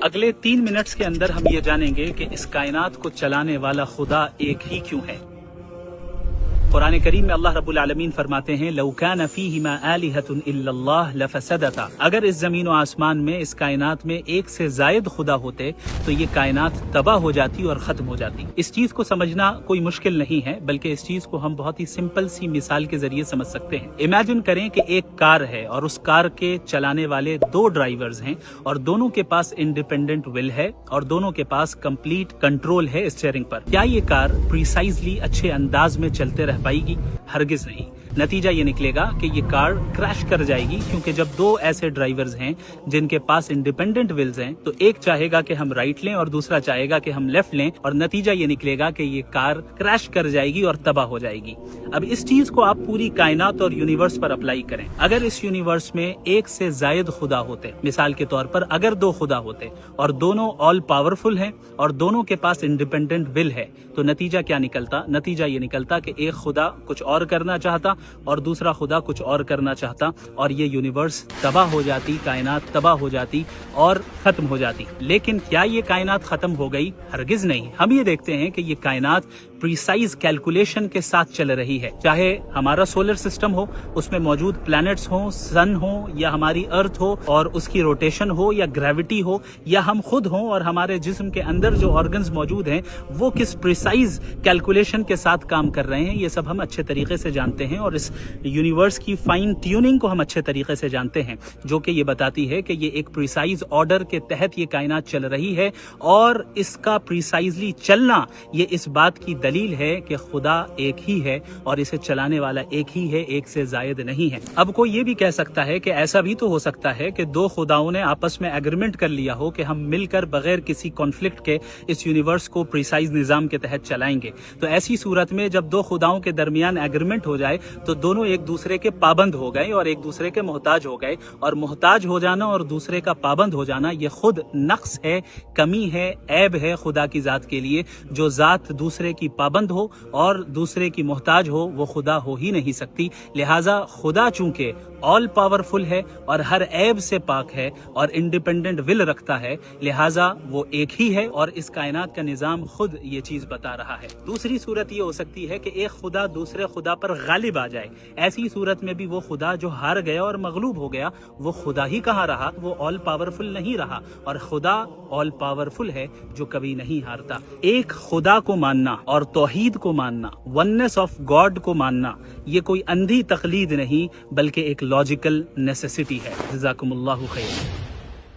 अगले 3 मिनट्स के अंदर हम ये जानेंगे कि इस कायनात को चलाने वाला खुदा एक ही क्यों है। कुरान करीम में अल्लाह रब्बुल आलमीन फरमाते हैं, लौ कान फीहिमा आलिहतुन इल्लल्लाह लफसदता। अगर इस जमीन और आसमान में, इस कायनात में एक से जायद खुदा होते तो ये कायनात तबाह हो जाती और खत्म हो जाती। इस चीज को समझना कोई मुश्किल नहीं है, बल्कि इस चीज को हम बहुत ही सिंपल सी मिसाल के जरिए समझ सकते हैं। इमेजिन करें कि एक कार है और उस कार के चलाने वाले 2 ड्राइवर्स हैं और दोनों के पास इंडिपेंडेंट विल है और दोनों के पास कंप्लीट कंट्रोल है स्टीयरिंग पर। क्या ये कार प्रिसाइजली अच्छे अंदाज में चलते रह पाएगी? हरगिज नहीं। नतीजा ये निकलेगा कि ये कार क्रैश कर जाएगी, क्योंकि जब 2 ऐसे ड्राइवर्स हैं जिनके पास इंडिपेंडेंट विल्स हैं, तो एक चाहेगा कि हम राइट लें और दूसरा चाहेगा कि हम लेफ्ट लें, और नतीजा ये निकलेगा कि ये कार क्रैश कर जाएगी और तबाह हो जाएगी। अब इस चीज को आप पूरी कायनात और यूनिवर्स पर अप्लाई करें। अगर इस यूनिवर्स में एक से जायद खुदा होते, मिसाल के तौर पर अगर 2 खुदा होते और दोनों ऑल पावरफुल हैं और दोनों के पास इंडिपेंडेंट विल है, तो नतीजा क्या निकलता? नतीजा ये निकलता कि एक खुदा कुछ और करना चाहता और दूसरा खुदा कुछ और करना चाहता, और ये यूनिवर्स तबाह हो जाती, कायनात तबाह हो जाती और खत्म हो जाती। लेकिन क्या ये कायनात खत्म हो गई? हरगिज नहीं। हम ये देखते हैं कि ये कायनात प्रिसाइज कैलकुलेशन के साथ चल रही है। चाहे हमारा सोलर सिस्टम हो, उसमें मौजूद प्लैनेट्स हो, सन हो, या हमारी अर्थ हो और उसकी रोटेशन हो, या ग्रेविटी हो, या हम खुद हो और हमारे जिस्म के अंदर जो ऑर्गन्स मौजूद हैं वो किस प्रिसाइज कैलकुलेशन के साथ काम कर रहे हैं, ये सब हम अच्छे तरीके से जानते हैं। और इस यूनिवर्स की फाइन ट्यूनिंग को हम अच्छे तरीके से जानते हैं, जो कि ये बताती है कि ये एक प्रिसाइज ऑर्डर के तहत ये कायनात चल रही है, और इसका प्रिसाइजली चलना ये इस बात की दलील है कि खुदा एक ही है और इसे चलाने वाला एक ही है, एक से जायद नहीं है। अब कोई ये भी कह सकता है कि ऐसा भी तो हो सकता है कि 2 खुदाओं ने आपस में एग्रीमेंट कर लिया हो कि हम मिलकर बगैर किसी कॉन्फ्लिक्ट के इस यूनिवर्स को प्रिसाइज निजाम के तहत चलाएंगे। तो ऐसी सूरत में जब 2 खुदाओं के दरमियान एग्रीमेंट हो जाए तो दोनों एक दूसरे के पाबंद हो गए और एक दूसरे के मोहताज हो गए, और मोहताज हो जाना और दूसरे का पाबंद हो जाना ये खुद नक्स है, कमी है, ऐब है खुदा की जात के लिए। जो जात दूसरे की पाबंद हो और दूसरे की मोहताज हो वो खुदा हो ही नहीं सकती। लिहाजा खुदा चूंकि ऑल पावरफुल है और हर ऐब से पाक है और इंडिपेंडेंट विल रखता है, लिहाजा वो एक ही है और इस कायनात का निजाम खुद ये चीज बता रहा है। दूसरी सूरत ये हो सकती है कि एक खुदा दूसरे खुदा पर गालिब आ जाए। ऐसी सूरत में भी वो खुदा जो हार गया और मगलूब हो गया वो खुदा ही कहाँ रहा, वो ऑल पावरफुल नहीं रहा। और खुदा ऑल पावरफुल है जो कभी नहीं हारता। एक खुदा को मानना और तौहीद को मानना, वननेस ऑफ गॉड को मानना, ये कोई अंधी तकलीद नहीं बल्कि एक लॉजिकल नेसेसिटी है। जज़ाकुमुल्लाहु खैर।